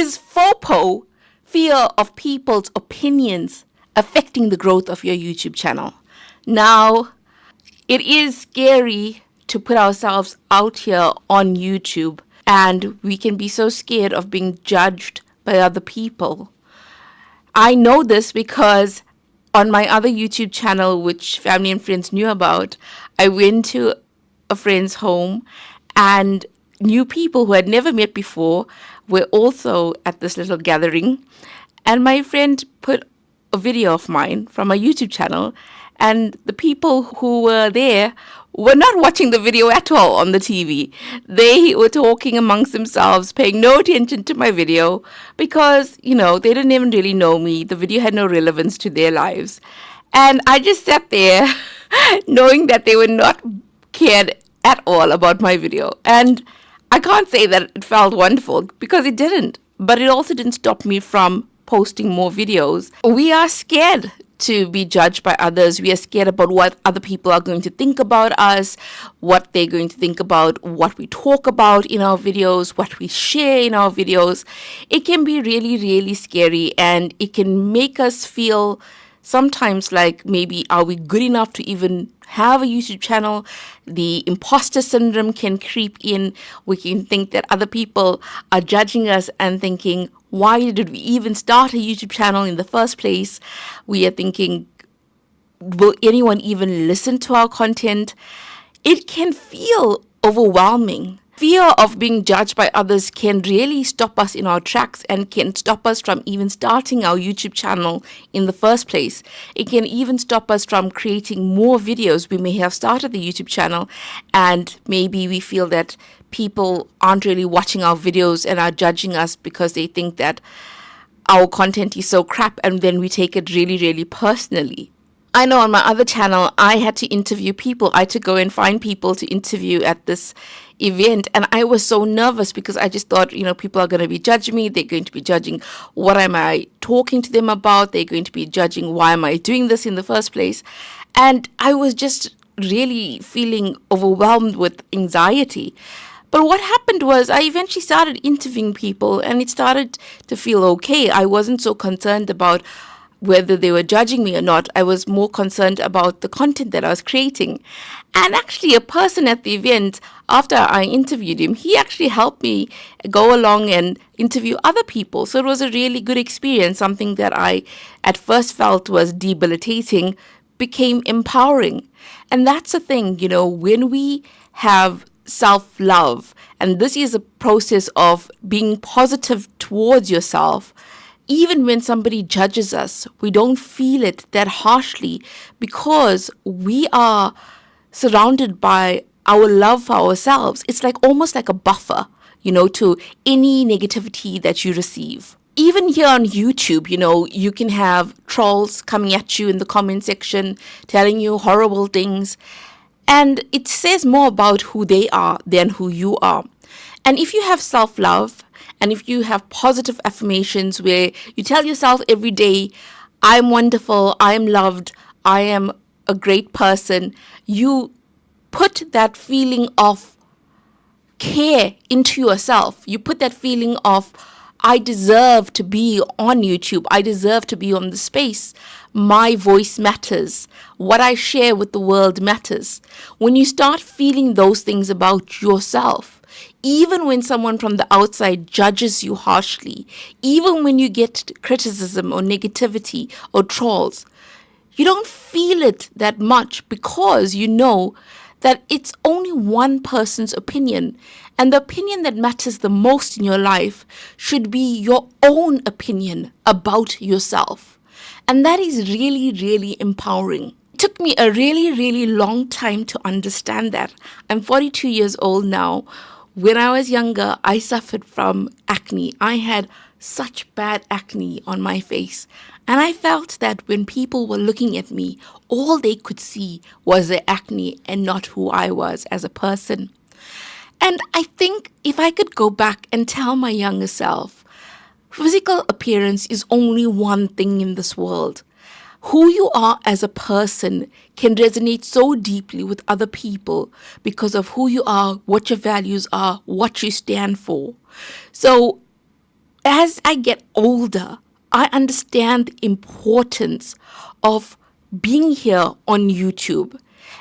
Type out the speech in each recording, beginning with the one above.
Is FOPO, fear of people's opinions, affecting the growth of your YouTube channel? Now, it is scary to put ourselves out here on YouTube, and we can be so scared of being judged by other people. I know this because on my other YouTube channel, which family and friends knew about, I went to a friend's home and new people who had never met before were also at this little gathering. And my friend put a video of mine from my YouTube channel, and the people who were there were not watching the video at all on the TV. They were talking amongst themselves, paying no attention to my video because, they didn't even really know me. The video had no relevance to their lives. And I just sat there knowing that they were not cared at all about my video. And I can't say that it felt wonderful because it didn't. But it also didn't stop me from posting more videos. We are scared to be judged by others. We are scared about what other people are going to think about us, what they're going to think about what we talk about in our videos, what we share in our videos. It can be really, really scary, and it can make us feel sometimes like, maybe are we good enough to even have a YouTube channel? The imposter syndrome can creep in. We can think that other people are judging us and thinking, why did we even start a YouTube channel in the first place? We are thinking, will anyone even listen to our content? It can feel overwhelming. Fear of being judged by others can really stop us in our tracks and can stop us from even starting our YouTube channel in the first place. It can even stop us from creating more videos. We may have started the YouTube channel and maybe we feel that people aren't really watching our videos and are judging us because they think that our content is so crap, and then we take it really, really personally. I know on my other channel, I had to interview people. I had to go and find people to interview at this event. And I was so nervous because I just thought, people are going to be judging me. They're going to be judging what am I talking to them about. They're going to be judging why am I doing this in the first place. And I was just really feeling overwhelmed with anxiety. But what happened was I eventually started interviewing people and it started to feel okay. I wasn't so concerned about whether they were judging me or not. I was more concerned about the content that I was creating. And actually a person at the event, after I interviewed him, he actually helped me go along and interview other people. So it was a really good experience. Something that I at first felt was debilitating became empowering. And that's the thing, when we have self-love, and this is a process of being positive towards yourself. Even when somebody judges us, we don't feel it that harshly because we are surrounded by our love for ourselves. It's almost like a buffer, to any negativity that you receive. Even here on YouTube, you can have trolls coming at you in the comment section, telling you horrible things. And it says more about who they are than who you are. And if you have self-love, and if you have positive affirmations where you tell yourself every day, I'm wonderful, I'm loved, I am a great person, you put that feeling of care into yourself. You put that feeling of, I deserve to be on YouTube. I deserve to be on the space. My voice matters. What I share with the world matters. When you start feeling those things about yourself, even when someone from the outside judges you harshly, even when you get criticism or negativity or trolls, you don't feel it that much because you know that it's only one person's opinion. And the opinion that matters the most in your life should be your own opinion about yourself. And that is really, really empowering. It took me a really, really long time to understand that. I'm 42 years old now. When I was younger, I suffered from acne. I had such bad acne on my face. And I felt that when people were looking at me, all they could see was the acne and not who I was as a person. And I think if I could go back and tell my younger self, physical appearance is only one thing in this world. Who you are as a person can resonate so deeply with other people because of who you are, what your values are, what you stand for. So As I get older, I understand the importance of being here on YouTube.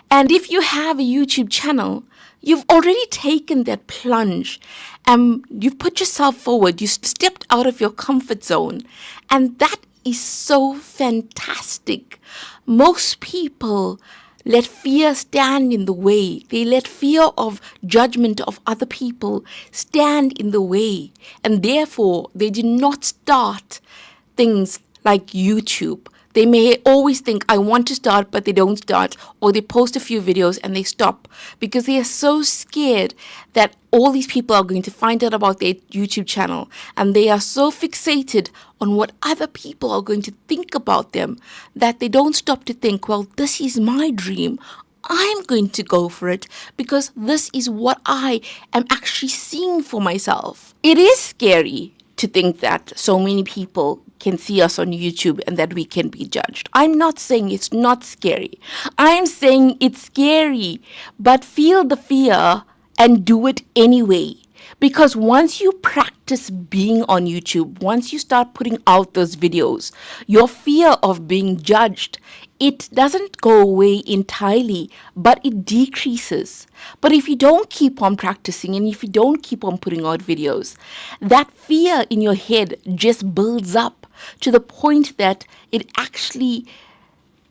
And if you have a YouTube channel, you've already taken that plunge and you've put yourself forward. You stepped out of your comfort zone. And that is so fantastic. Most people let fear stand in the way. They let fear of judgment of other people stand in the way. And therefore, they do not start things like YouTube. They may always think, I want to start, but they don't start. Or they post a few videos and they stop because they are so scared that all these people are going to find out about their YouTube channel. And they are so fixated on what other people are going to think about them that they don't stop to think, well, this is my dream. I'm going to go for it because this is what I am actually seeing for myself. It is scary to think that so many people can see us on YouTube and that we can be judged. I'm not saying it's not scary. I'm saying it's scary, but feel the fear and do it anyway. Because once you practice being on YouTube, once you start putting out those videos, your fear of being judged, it doesn't go away entirely, but it decreases. But if you don't keep on practicing and if you don't keep on putting out videos, that fear in your head just builds up to the point that it actually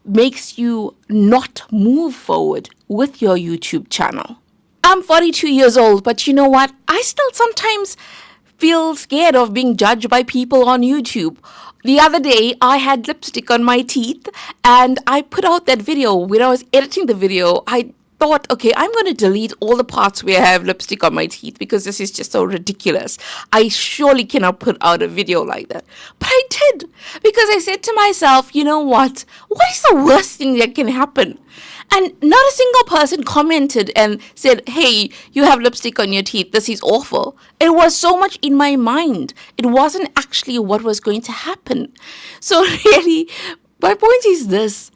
makes you not move forward with your YouTube channel. I'm 42 years old, but you know what? I still sometimes feel scared of being judged by people on YouTube. The other day, I had lipstick on my teeth and I put out that video. When I was editing the video, I thought, okay, I'm going to delete all the parts where I have lipstick on my teeth because this is just so ridiculous. I surely cannot put out a video like that. But I did because I said to myself, you know what? What is the worst thing that can happen? And not a single person commented and said, hey, you have lipstick on your teeth. This is awful. It was so much in my mind. It wasn't actually what was going to happen. So really, my point is this.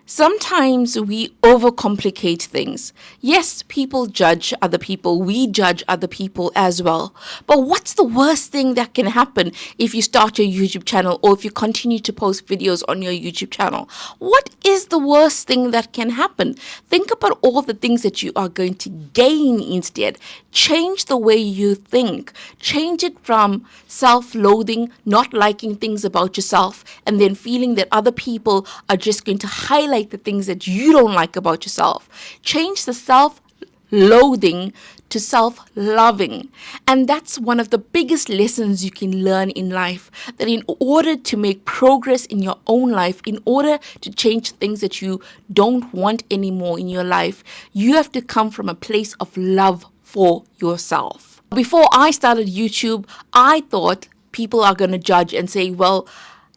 Sometimes we overcomplicate things. Yes, people judge other people. We judge other people as well. But what's the worst thing that can happen if you start your YouTube channel or if you continue to post videos on your YouTube channel? What is the worst thing that can happen? Think about all the things that you are going to gain instead. Change the way you think. Change it from self-loathing, not liking things about yourself, and then feeling that other people are just going to highlight the things that you don't like about yourself. Change the self-loathing to self-loving. And that's one of the biggest lessons you can learn in life, that in order to make progress in your own life, in order to change things that you don't want anymore in your life, you have to come from a place of love for yourself. Before I started YouTube, I thought people are going to judge and say, well,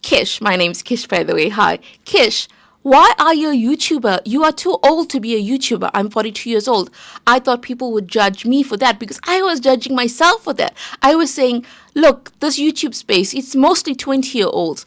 Kish, my name's Kish, by the way. Hi. Kish, why are you a YouTuber? You are too old to be a YouTuber. I'm 42 years old. I thought people would judge me for that because I was judging myself for that. I was saying, look, this YouTube space, it's mostly 20-year-olds.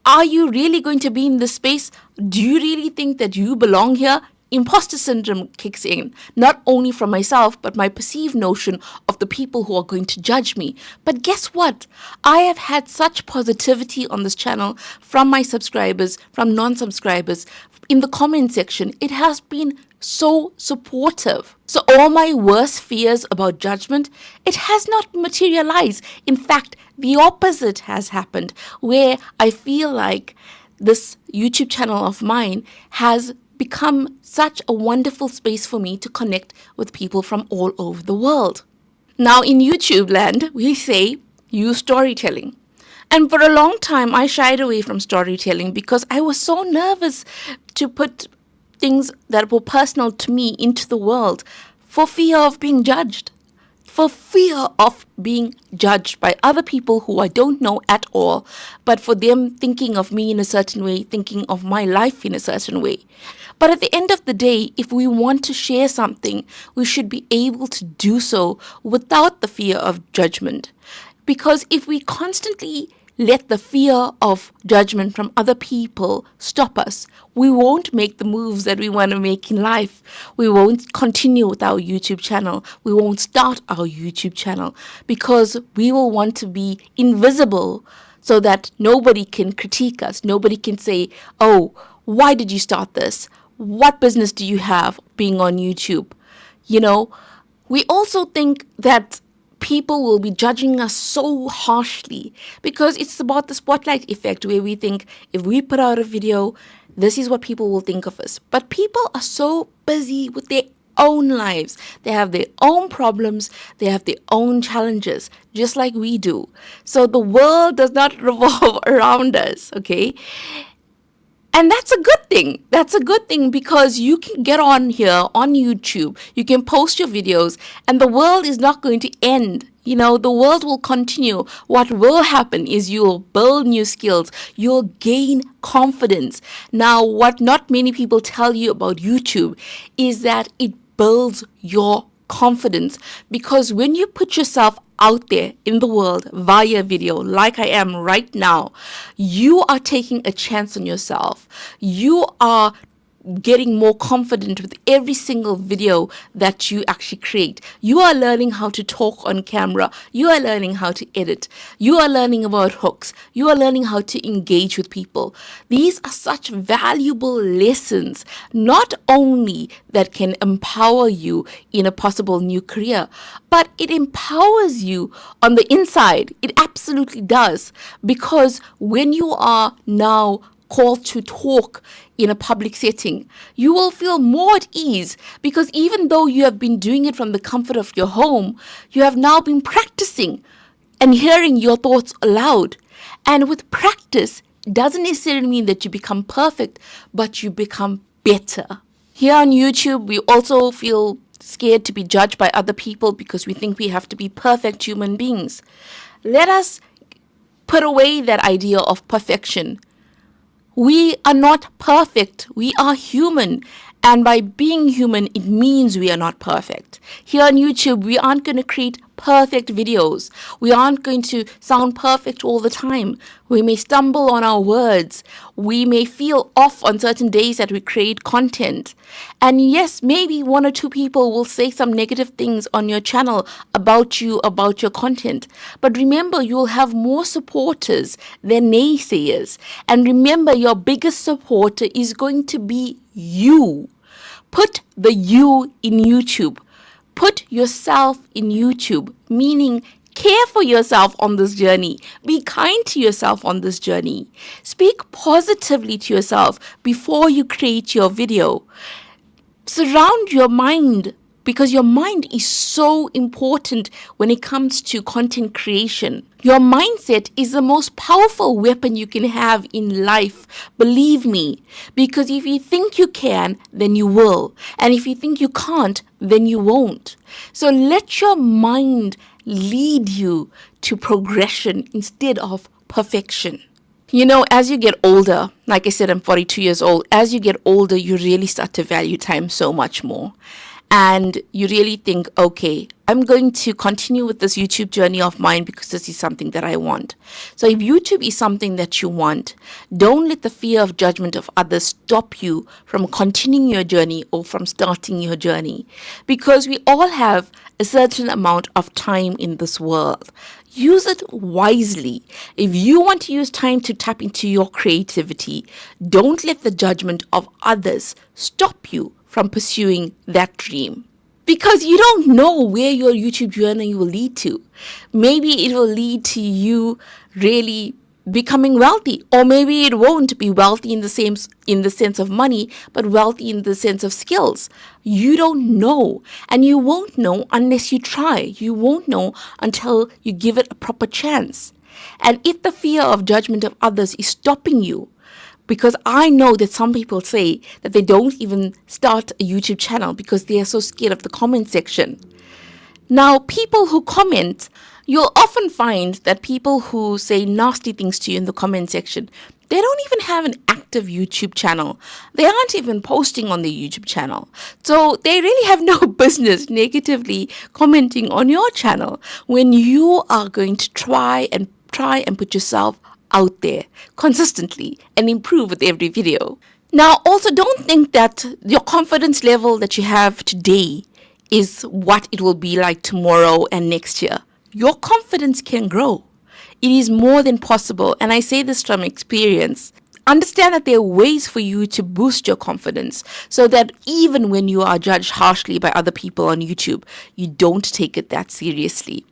Are you really going to be in this space? Do you really think that you belong here? Imposter syndrome kicks in, not only from myself, but my perceived notion of the people who are going to judge me. But guess what? I have had such positivity on this channel from my subscribers, from non-subscribers, in the comment section. It has been so supportive. So all my worst fears about judgment, it has not materialized. In fact, the opposite has happened, where I feel like this YouTube channel of mine has become such a wonderful space for me to connect with people from all over the world. Now in YouTube land, we say use storytelling. And for a long time, I shied away from storytelling because I was so nervous to put things that were personal to me into the world for fear of being judged. For fear of being judged by other people who I don't know at all, but for them thinking of me in a certain way, thinking of my life in a certain way. But at the end of the day, if we want to share something, we should be able to do so without the fear of judgment. Because if we constantly let the fear of judgment from other people stop us. We won't make the moves that we want to make in life. We won't continue with our YouTube channel. We won't start our YouTube channel because we will want to be invisible so that nobody can critique us. Nobody can say, oh, why did you start this? What business do you have being on YouTube? You know, we also think that people will be judging us so harshly because it's about the spotlight effect, where we think if we put out a video, this is what people will think of us. But people are so busy with their own lives. They have their own problems. They have their own challenges, just like we do. So the world does not revolve around us, okay? And that's a good thing. That's a good thing because you can get on here on YouTube, you can post your videos, and the world is not going to end. You know, the world will continue. What will happen is you'll build new skills, you'll gain confidence. Now, what not many people tell you about YouTube is that it builds your confidence, because when you put yourself out there in the world via video, like I am right now, you are taking a chance on yourself. You are getting more confident with every single video that you actually create. You are learning how to talk on camera. You are learning how to edit. You are learning about hooks. You are learning how to engage with people. These are such valuable lessons, not only that can empower you in a possible new career, but it empowers you on the inside. It absolutely does, because when you are now called to talk in a public setting, you will feel more at ease, because even though you have been doing it from the comfort of your home, you have now been practicing and hearing your thoughts aloud. And with practice, it doesn't necessarily mean that you become perfect, but you become better. Here on YouTube, we also feel scared to be judged by other people because we think we have to be perfect human beings. Let us put away that idea of perfection. We are not perfect. We are human. And by being human, it means we are not perfect. Here on YouTube, we aren't going to create perfect videos. We aren't going to sound perfect all the time. We may stumble on our words. We may feel off on certain days that we create content. And yes, maybe one or two people will say some negative things on your channel about you, about your content. But remember, you'll have more supporters than naysayers. And remember, your biggest supporter is going to be you. Put the you in YouTube. Put yourself in YouTube, meaning care for yourself on this journey. Be kind to yourself on this journey. Speak positively to yourself before you create your video. Surround your mind, because your mind is so important when it comes to content creation. Your mindset is the most powerful weapon you can have in life. Believe me, because if you think you can, then you will. And if you think you can't, then you won't. So let your mind lead you to progression instead of perfection. You know, as you get older, like I said, I'm 42 years old. As you get older, you really start to value time so much more. And you really think, okay, I'm going to continue with this YouTube journey of mine because this is something that I want. So if YouTube is something that you want, don't let the fear of judgment of others stop you from continuing your journey or from starting your journey. Because we all have a certain amount of time in this world. Use it wisely. If you want to use time to tap into your creativity, don't let the judgment of others stop you from pursuing that dream. Because you don't know where your YouTube journey will lead to. Maybe it will lead to you really becoming wealthy, or maybe it won't be wealthy in the sense of money, but wealthy in the sense of skills. You don't know, and you won't know unless you try. You won't know until you give it a proper chance. And if the fear of judgment of others is stopping you, because I know that some people say that they don't even start a YouTube channel because they are so scared of the comment section. Now, people who comment, you'll often find that people who say nasty things to you in the comment section, they don't even have an active YouTube channel. They aren't even posting on their YouTube channel. So they really have no business negatively commenting on your channel when you are going to try and try and put yourself out there consistently and improve with every video. Now, also don't think that your confidence level that you have today is what it will be like tomorrow and next year. Your confidence can grow. It is more than possible, and I say this from experience. Understand that there are ways for you to boost your confidence so that even when you are judged harshly by other people on YouTube, you don't take it that seriously.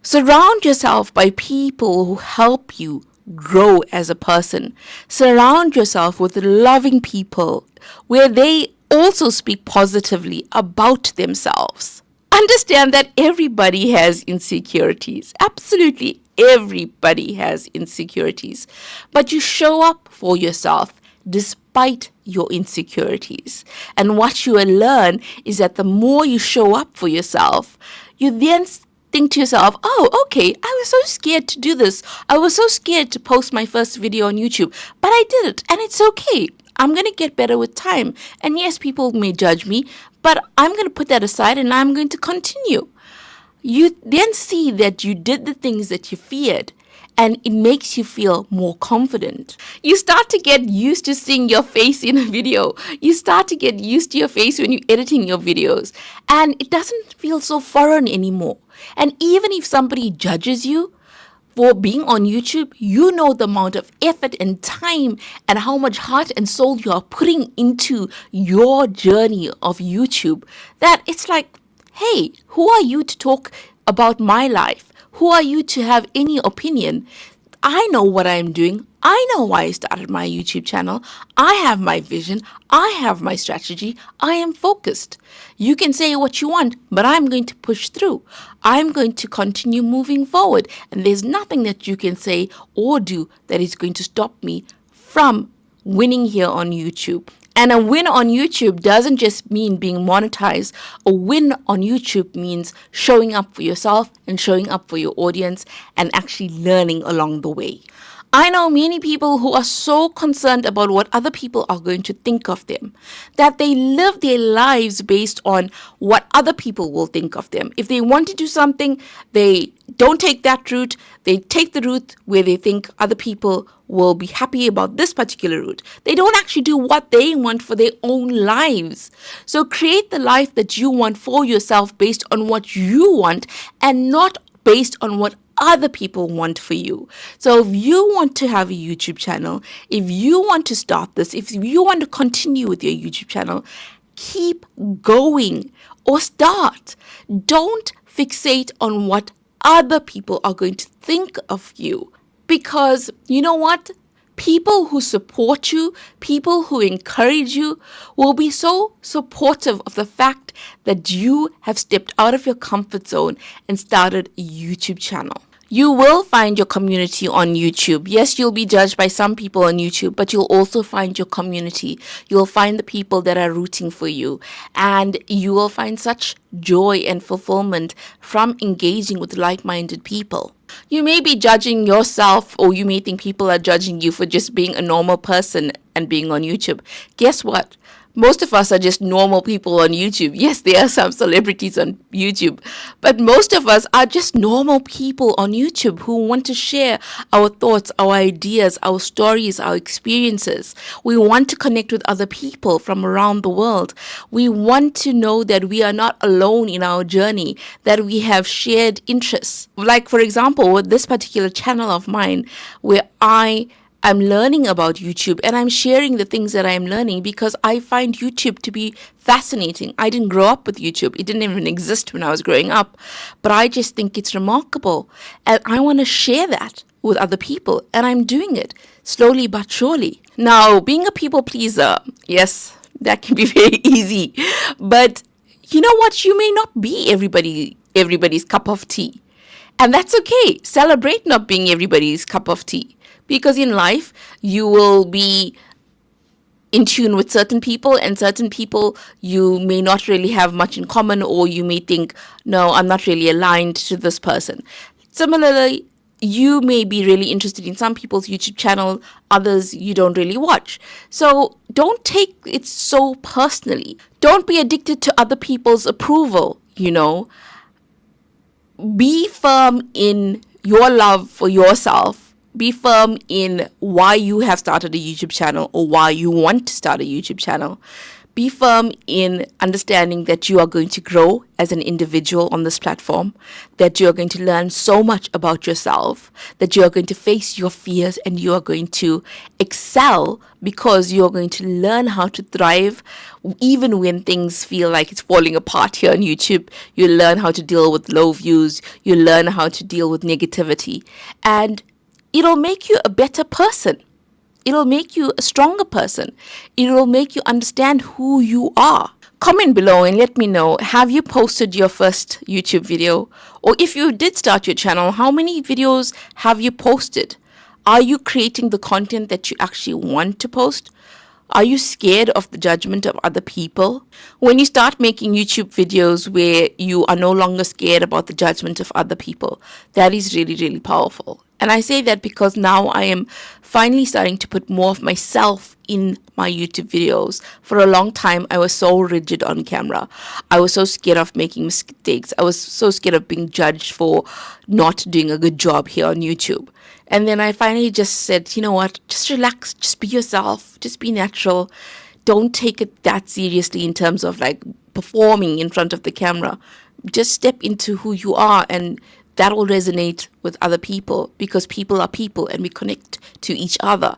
Surround yourself by people who help you grow as a person. Surround yourself with loving people where they also speak positively about themselves. Understand that everybody has insecurities. Absolutely everybody has insecurities. But you show up for yourself despite your insecurities. And what you will learn is that the more you show up for yourself, you then think to yourself, oh, okay, I was so scared to do this. I was so scared to post my first video on YouTube, but I did it, and it's okay. I'm going to get better with time. And yes, people may judge me, but I'm going to put that aside and I'm going to continue. You then see that you did the things that you feared, and it makes you feel more confident. You start to get used to seeing your face in a video. You start to get used to your face when you're editing your videos, and it doesn't feel so foreign anymore. And even if somebody judges you for being on YouTube, you know the amount of effort and time and how much heart and soul you are putting into your journey of YouTube, that it's like, hey, who are you to talk about my life? Who are you to have any opinion? I know what I'm doing. I know why I started my YouTube channel. I have my vision. I have my strategy. I am focused. You can say what you want, but I'm going to push through. I'm going to continue moving forward. And there's nothing that you can say or do that is going to stop me from winning here on YouTube. And a win on YouTube doesn't just mean being monetized. A win on YouTube means showing up for yourself and showing up for your audience and actually learning along the way. I know many people who are so concerned about what other people are going to think of them, that they live their lives based on what other people will think of them. If they want to do something, they don't take that route. They take the route where they think other people will be happy about this particular route. They don't actually do what they want for their own lives. So create the life that you want for yourself based on what you want and not based on what other people want for you. So if you want to have a YouTube channel, if you want to start this, if you want to continue with your YouTube channel, keep going or start. Don't fixate on what other people are going to think of you. Because you know what? People who support you, people who encourage you will be so supportive of the fact that you have stepped out of your comfort zone and started a YouTube channel. You will find your community on YouTube. Yes, you'll be judged by some people on YouTube, but you'll also find your community. You'll find the people that are rooting for you, and you will find such joy and fulfillment from engaging with like-minded people. You may be judging yourself, or you may think people are judging you for just being a normal person and being on YouTube. Guess what? Most of us are just normal people on YouTube. Yes, there are some celebrities on YouTube, but most of us are just normal people on YouTube who want to share our thoughts, our ideas, our stories, our experiences. We want to connect with other people from around the world. We want to know that we are not alone in our journey, that we have shared interests. Like, for example, with this particular channel of mine, where I'm learning about YouTube and I'm sharing the things that I'm learning because I find YouTube to be fascinating. I didn't grow up with YouTube. It didn't even exist when I was growing up, but I just think it's remarkable. And I want to share that with other people, and I'm doing it slowly but surely. Now, being a people pleaser, yes, that can be very easy, but you know what? You may not be everybody's cup of tea. And that's okay. Celebrate not being everybody's cup of tea. Because in life, you will be in tune with certain people, and certain people you may not really have much in common, or you may think, no, I'm not really aligned to this person. Similarly, you may be really interested in some people's YouTube channel, others you don't really watch. So don't take it so personally. Don't be addicted to other people's approval, Be firm in your love for yourself. Be firm in why you have started a YouTube channel or why you want to start a YouTube channel. Be firm in understanding that you are going to grow as an individual on this platform, that you are going to learn so much about yourself, that you are going to face your fears and you are going to excel because you are going to learn how to thrive even when things feel like it's falling apart here on YouTube. You learn how to deal with low views, you learn how to deal with negativity, and it'll make you a better person. It'll make you a stronger person. It will make you understand who you are. Comment below and let me know, have you posted your first YouTube video? Or if you did start your channel, how many videos have you posted? Are you creating the content that you actually want to post? Are you scared of the judgment of other people? When you start making YouTube videos where you are no longer scared about the judgment of other people, that is really, really powerful. And I say that because now I am finally starting to put more of myself in my YouTube videos. For a long time, I was so rigid on camera. I was so scared of making mistakes. I was so scared of being judged for not doing a good job here on YouTube. And then I finally just said, you know what, just relax, just be yourself, just be natural. Don't take it that seriously in terms of like performing in front of the camera. Just step into who you are, and that will resonate with other people because people are people and we connect to each other.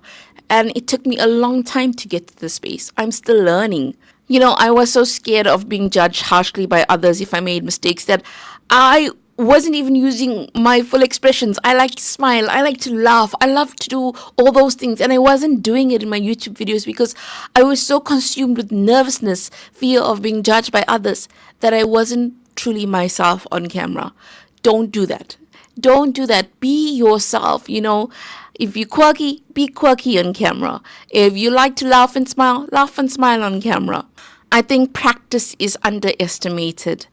And it took me a long time to get to this space. I'm still learning. You know, I was so scared of being judged harshly by others if I made mistakes that I wasn't even using my full expressions. I like to smile. I like to laugh. I love to do all those things. And I wasn't doing it in my YouTube videos because I was so consumed with nervousness, fear of being judged by others, that I wasn't truly myself on camera. Don't do that. Don't do that. Be yourself. You know, if you're quirky, be quirky on camera. If you like to laugh and smile on camera. I think practice is underestimated.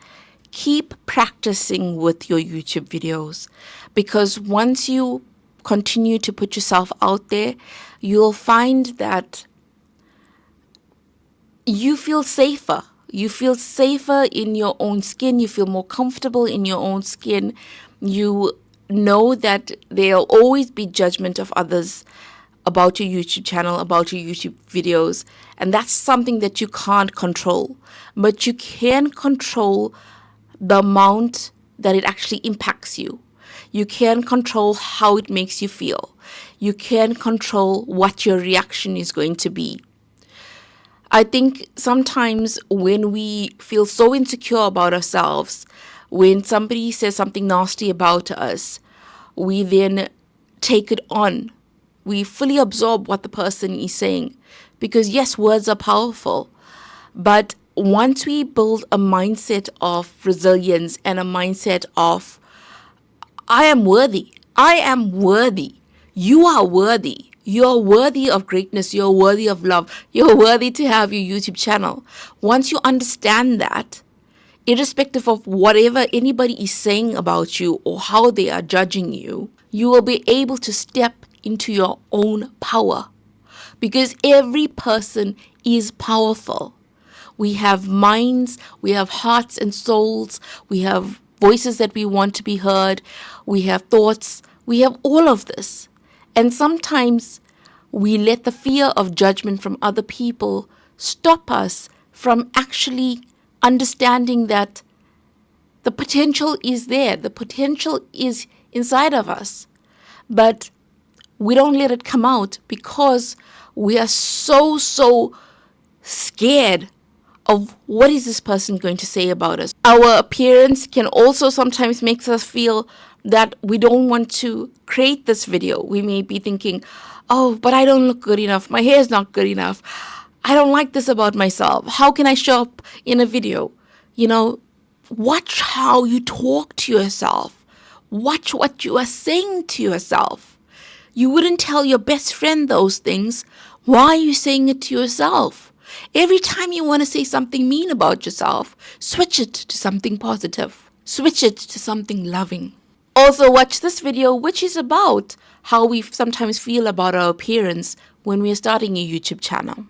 Keep practicing with your YouTube videos, because once you continue to put yourself out there, you'll find that you feel safer. You feel safer in your own skin. You feel more comfortable in your own skin. You know that there'll always be judgment of others about your YouTube channel, about your YouTube videos. And that's something that you can't control. But you can control the amount that it actually impacts you. You can control how it makes you feel. You can control what your reaction is going to be. I think sometimes when we feel so insecure about ourselves, when somebody says something nasty about us, we then take it on. We fully absorb what the person is saying. Because yes, words are powerful. But once we build a mindset of resilience and a mindset of, I am worthy. I am worthy. You are worthy. You're worthy of greatness. You're worthy of love. You're worthy to have your YouTube channel. Once you understand that, irrespective of whatever anybody is saying about you or how they are judging you, you will be able to step into your own power. Because every person is powerful. We have minds, we have hearts and souls, we have voices that we want to be heard, we have thoughts, we have all of this. And sometimes we let the fear of judgment from other people stop us from actually understanding that the potential is there, the potential is inside of us. But we don't let it come out because we are so scared of what is this person going to say about us. Our appearance can also sometimes make us feel that we don't want to create this video. We may be thinking, oh, but I don't look good enough. My hair is not good enough. I don't like this about myself. How can I show up in a video? You know, watch how you talk to yourself. Watch what you are saying to yourself. You wouldn't tell your best friend those things. Why are you saying it to yourself? Every time you want to say something mean about yourself, switch it to something positive. Switch it to something loving. Also, watch this video, which is about how we sometimes feel about our appearance when we are starting a YouTube channel.